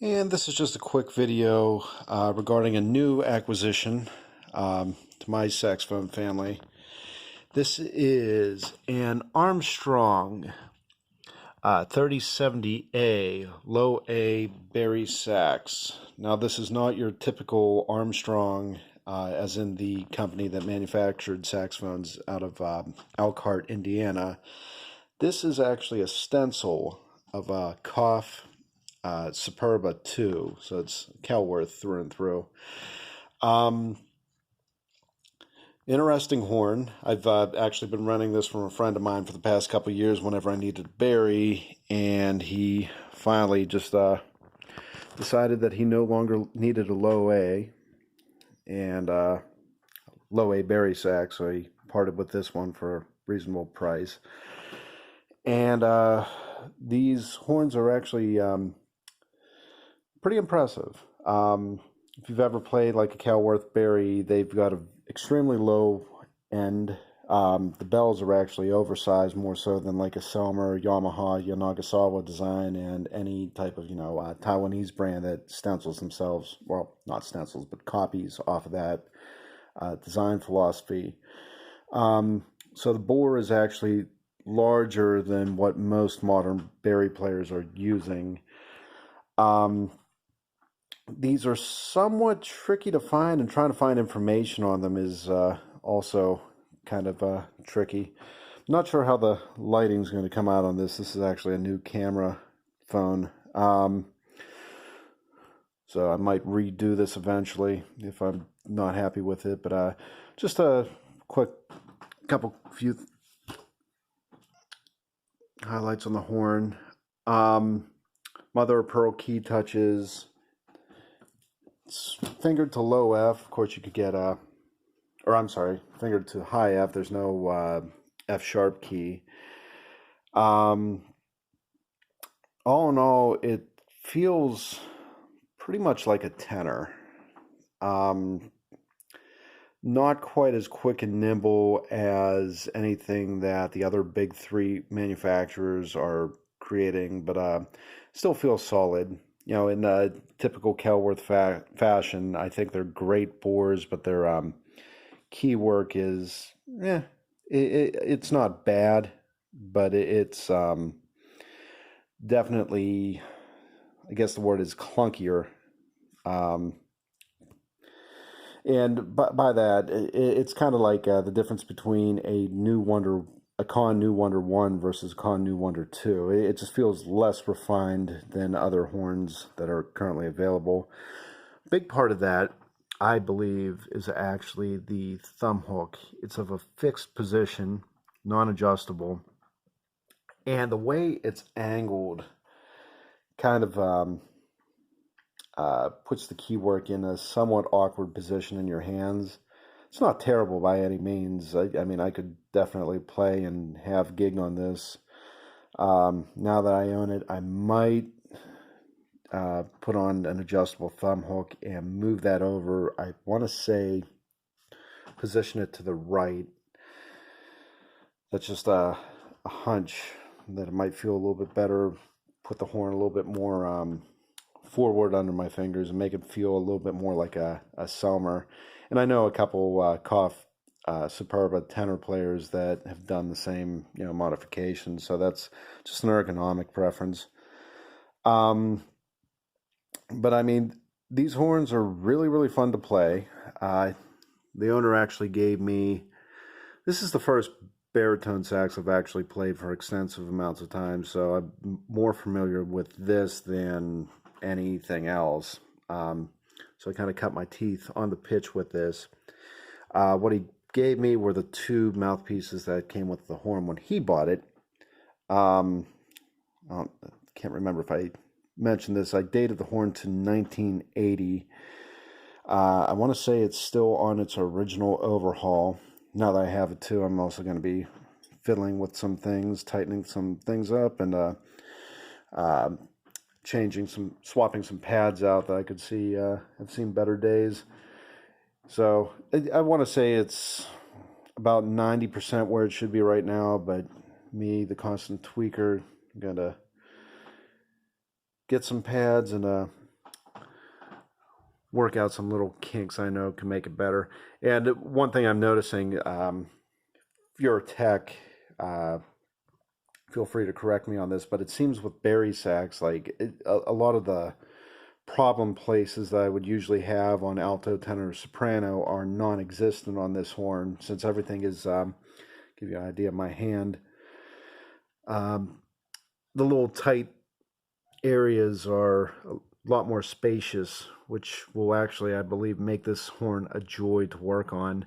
And this is just a quick video regarding a new acquisition to my saxophone family. This is an Armstrong 3070A low A bari sax. Now this is not your typical Armstrong as in the company that manufactured saxophones out of Elkhart, Indiana. This is actually a stencil of a Couf Superba 2, so it's Kelworth through and through. Interesting horn. I've actually been running this from a friend of mine for the past couple of years whenever I needed a bari, and he finally just decided that he no longer needed a low A and low A bari sax, so he parted with this one for a reasonable price. And these horns are actually pretty impressive. If you've ever played like a Kelworth bari, they've got an extremely low end. The bells are actually oversized more so than like a Selmer, Yamaha, Yanagasawa design, and any type of Taiwanese brand that stencils themselves, well, not stencils, but copies off of that design philosophy. So the bore is actually larger than what most modern bari players are using. These are somewhat tricky to find, and trying to find information on them is also kind of tricky. I'm not sure how the lighting's going to come out on this. This is actually a new camera phone. So I might redo this eventually if I'm not happy with it. But just a quick few highlights on the horn. Mother of pearl key touches. It's fingered to low F. Of course, you could get fingered to high F. There's no F sharp key. All in all, it feels pretty much like a tenor. Not quite as quick and nimble as anything that the other big three manufacturers are creating, but still feels solid. In a typical Kelworth fashion, I think they're great bores, but their key work is, it's not bad, but it's definitely, I guess the word is clunkier. And by that, it's kind of like the difference between a Conn New Wonder 1 versus Conn New Wonder 2. It just feels less refined than other horns that are currently available. Big part of that, I believe, is actually the thumb hook. It's of a fixed position, non-adjustable, and the way it's angled kind of puts the keywork in a somewhat awkward position in your hands. It's not terrible by any means. I mean, I could definitely play and have gig on this. Now that I own it, I might put on an adjustable thumb hook and move that over. I want to say position it to the right. That's just a hunch that it might feel a little bit better. Put the horn a little bit more forward under my fingers and make it feel a little bit more like a Selmer. And I know a couple Couf Superba tenor players that have done the same modifications, so that's just an ergonomic preference. But I mean, these horns are really, really fun to play. The owner actually gave me, this is the first baritone sax I've actually played for extensive amounts of time, so I'm more familiar with this than anything else. So I kind of cut my teeth on the pitch with this. What he gave me were the two mouthpieces that came with the horn when he bought it. I can't remember if I mentioned this. I dated the horn to 1980. I want to say it's still on its original overhaul. Now that I have it too, I'm also going to be fiddling with some things, tightening some things up, and swapping some pads out that I could see have seen better days. So I want to say it's about 90% where it should be right now, but me, the constant tweaker, I'm gonna get some pads and work out some little kinks I know can make it better. And one thing I'm noticing, if you're a tech, feel free to correct me on this, but it seems with bari sax, like a lot of the problem places that I would usually have on alto, tenor, or soprano are non-existent on this horn, since everything is, give you an idea of my hand, the little tight areas are a lot more spacious, which will actually, I believe, make this horn a joy to work on.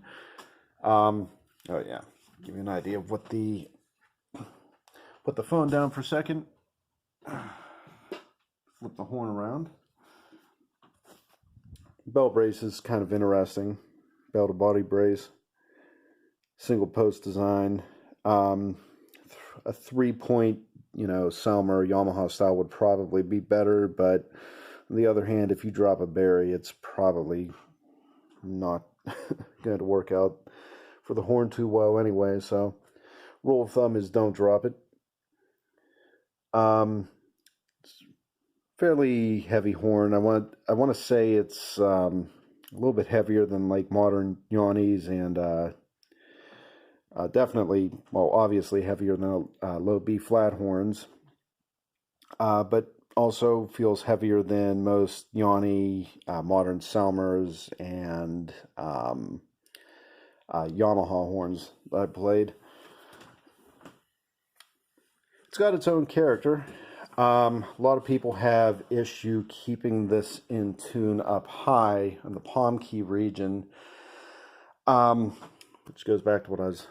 Oh yeah, give you an idea of what the, put the phone down for a second, flip the horn around. Bell brace is kind of interesting, bell to body brace, single post design. A 3-point, Selmer Yamaha style would probably be better, but on the other hand, if you drop a bari, it's probably not going to work out for the horn too well anyway. So rule of thumb is don't drop it. Fairly heavy horn. I want to say it's a little bit heavier than like modern Yannis, and definitely, well, obviously heavier than low B flat horns, but also feels heavier than most Yanni, modern Selmers, and Yamaha horns that I played. It's got its own character. A lot of people have issue keeping this in tune up high in the palm key region, which goes back to what I was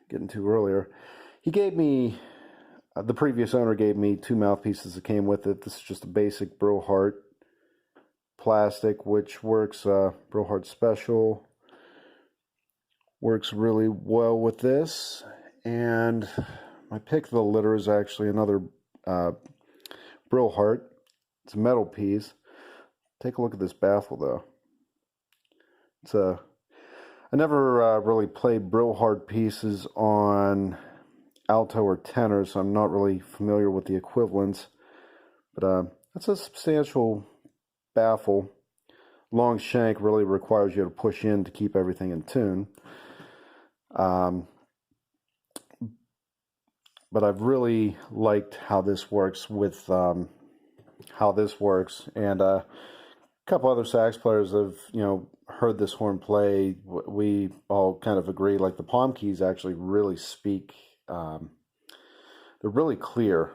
getting to earlier. He gave me, the previous owner gave me 2 mouthpieces that came with it. This is just a basic Brohart plastic, which works, Brohart Special, works really well with this. And my pick of the litter is actually another Brohart. It's a metal piece. Take a look at this baffle though. I never really played Brohart pieces on alto or tenor, so I'm not really familiar with the equivalents. But that's a substantial baffle. Long shank really requires you to push in to keep everything in tune. But I've really liked how this works with and a couple other sax players have heard this horn play. We all kind of agree, like the palm keys actually really speak. They're really clear.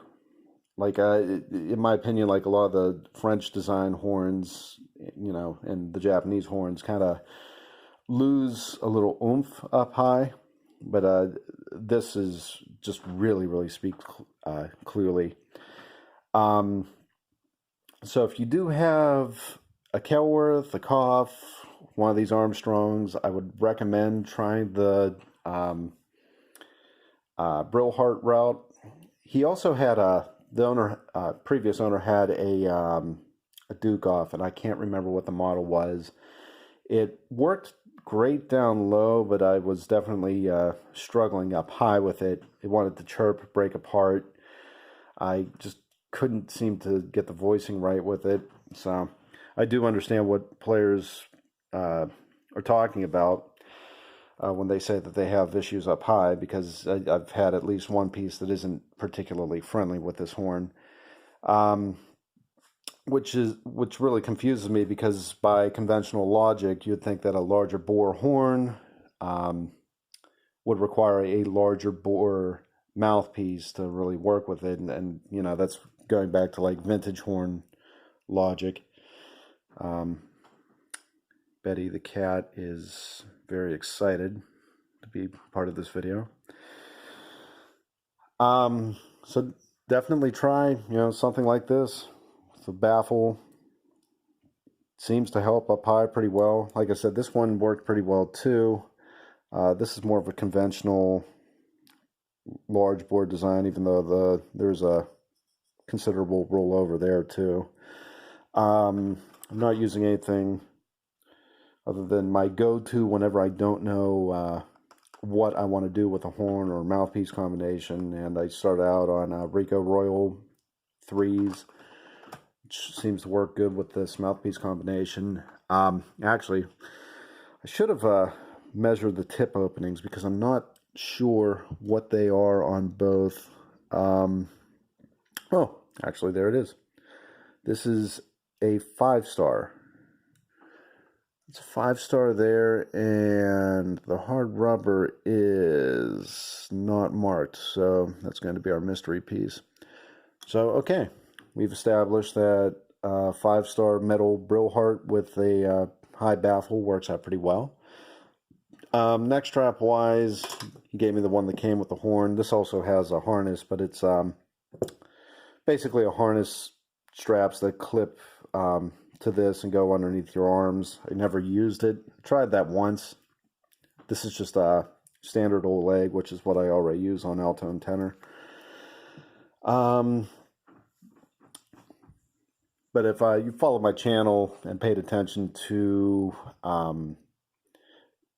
Like in my opinion, like a lot of the French design horns, and the Japanese horns kind of lose a little oomph up high. But this is just really speaks clearly. So if you do have a Kelworth, a Couf, one of these Armstrongs, I would recommend trying the Brohart route. He also had previous owner had a Duke off, and I can't remember what the model was. It worked great down low, but I was definitely struggling up high with it. It wanted to chirp, break apart. I just couldn't seem to get the voicing right with it. So I do understand what players are talking about when they say that they have issues up high, because I've had at least one piece that isn't particularly friendly with this horn. Which really confuses me, because by conventional logic, you'd think that a larger bore horn would require a larger bore mouthpiece to really work with it, and that's going back to like vintage horn logic. Betty the cat is very excited to be part of this video. So definitely try something like this. The baffle seems to help up high pretty well. Like I said, this one worked pretty well too. This is more of a conventional large bore design, even though there's a considerable rollover there too. I'm not using anything other than my go-to whenever I don't know what I want to do with a horn or mouthpiece combination, and I start out on Rico Royal 3s. Seems to work good with this mouthpiece combination. Actually, I should have measured the tip openings because I'm not sure what they are on both. Oh, actually, there it is. This is a 5-star. It's a 5-star there, and the hard rubber is not marked, so that's going to be our mystery piece. So, okay, we've established that 5-star metal brill heart with a high baffle works out pretty well. Neck strap wise, he gave me the one that came with the horn. This also has a harness, but it's basically a harness straps that clip to this and go underneath your arms. I never used it. I tried that once. This is just a standard old leg, which is what I already use on alto and tenor. But if you followed my channel and paid attention to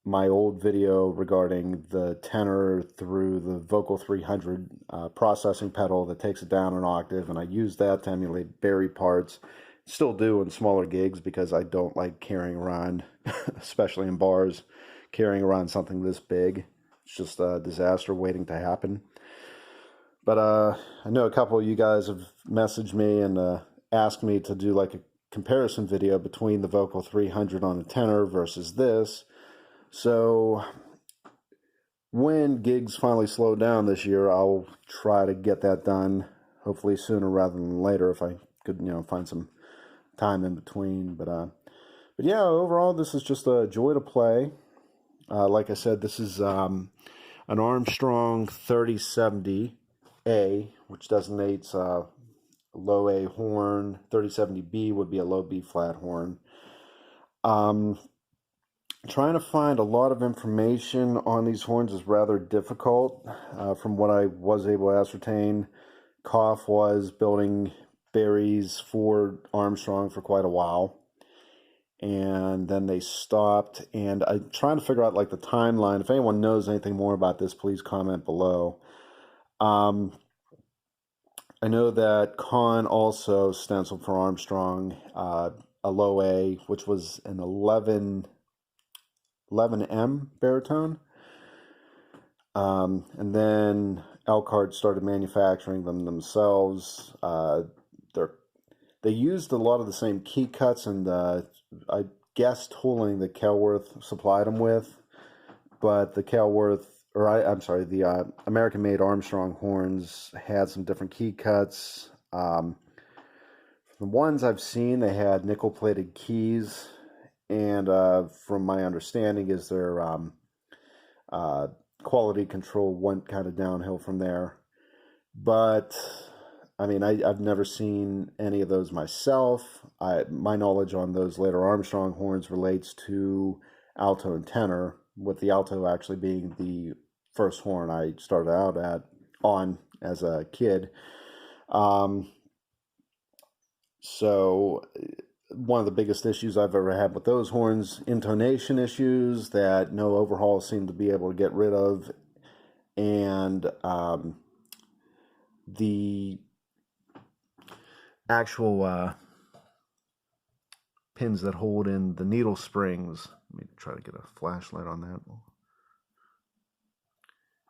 my old video regarding the tenor through the Vocal 300 processing pedal that takes it down an octave, and I use that to emulate bari parts. Still do in smaller gigs because I don't like carrying around, especially in bars, carrying around something this big. It's just a disaster waiting to happen. But I know a couple of you guys have messaged me and asked me to do like a comparison video between the Vocal 300 on a tenor versus this. So when gigs finally slow down this year, I'll try to get that done, hopefully sooner rather than later if I could, find some time in between. But yeah, overall, this is just a joy to play. Like I said, this is an Armstrong 3070A, which designates a low A horn. 3070B would be a low B flat horn. Trying to find a lot of information on these horns is rather difficult. From what I was able to ascertain, Couf was building baris for Armstrong for quite a while, and then they stopped. And I'm trying to figure out like the timeline. If anyone knows anything more about this, please comment below. I know that Con also stenciled for Armstrong a low A, which was an 11M baritone. And then Elkhart started manufacturing them themselves. They used a lot of the same key cuts and I guess tooling that Kelworth supplied them with, but the Kelworth, the American-made Armstrong horns had some different key cuts. The ones I've seen, they had nickel-plated keys, and from my understanding is their quality control went kind of downhill from there. But I mean, I've never seen any of those myself. My knowledge on those later Armstrong horns relates to alto and tenor, with the alto actually being the first horn I started out on as a kid. So one of the biggest issues I've ever had with those horns, intonation issues that no overhaul seemed to be able to get rid of, and the actual pins that hold in the needle springs. Let me try to get a flashlight on that.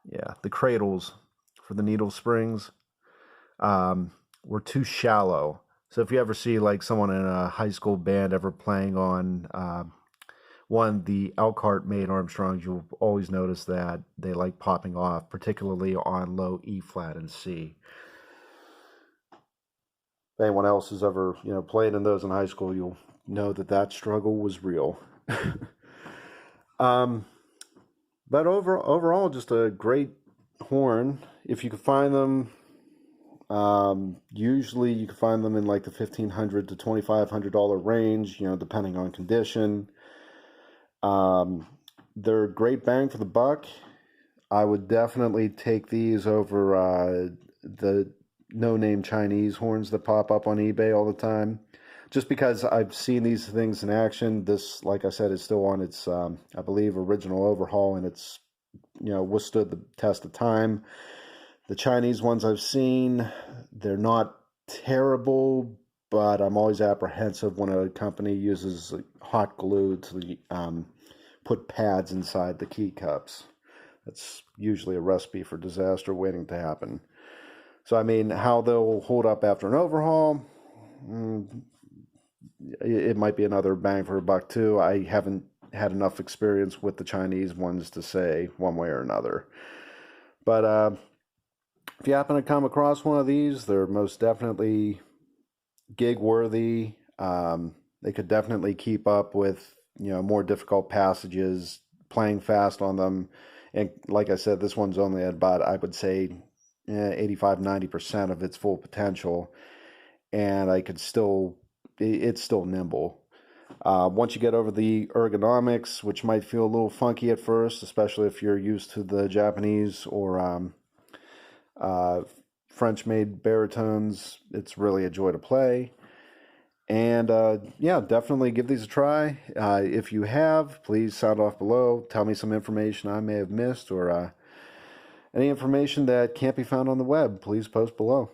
Yeah, the cradles for the needle springs were too shallow. So if you ever see like someone in a high school band ever playing on the Elkhart made Armstrongs, you'll always notice that they like popping off, particularly on low E flat and C. If anyone else has ever played in those in high school, you'll know that struggle was real. But overall, just a great horn. If you can find them, usually you can find them in like the $1,500 to $2,500 range, depending on condition. They're great bang for the buck. I would definitely take these over the no-name Chinese horns that pop up on eBay all the time, just because I've seen these things in action. This, like I said, is still on its, I believe, original overhaul, and it's, withstood the test of time. The Chinese ones I've seen, they're not terrible, but I'm always apprehensive when a company uses hot glue to put pads inside the key cups. That's usually a recipe for disaster waiting to happen. So, I mean, how they'll hold up after an overhaul, it might be another bang for a buck too. I haven't had enough experience with the Chinese ones to say one way or another. But if you happen to come across one of these, they're most definitely gig worthy. They could definitely keep up with more difficult passages, playing fast on them. And like I said, this one's only at about, I would say, 85-90% of its full potential, and it's still nimble. Once you get over the ergonomics, which might feel a little funky at first, especially if you're used to the Japanese or French-made baritones, it's really a joy to play. And yeah, definitely give these a try. If you have, please sound off below. Tell me some information I may have missed, or any information that can't be found on the web, please post below.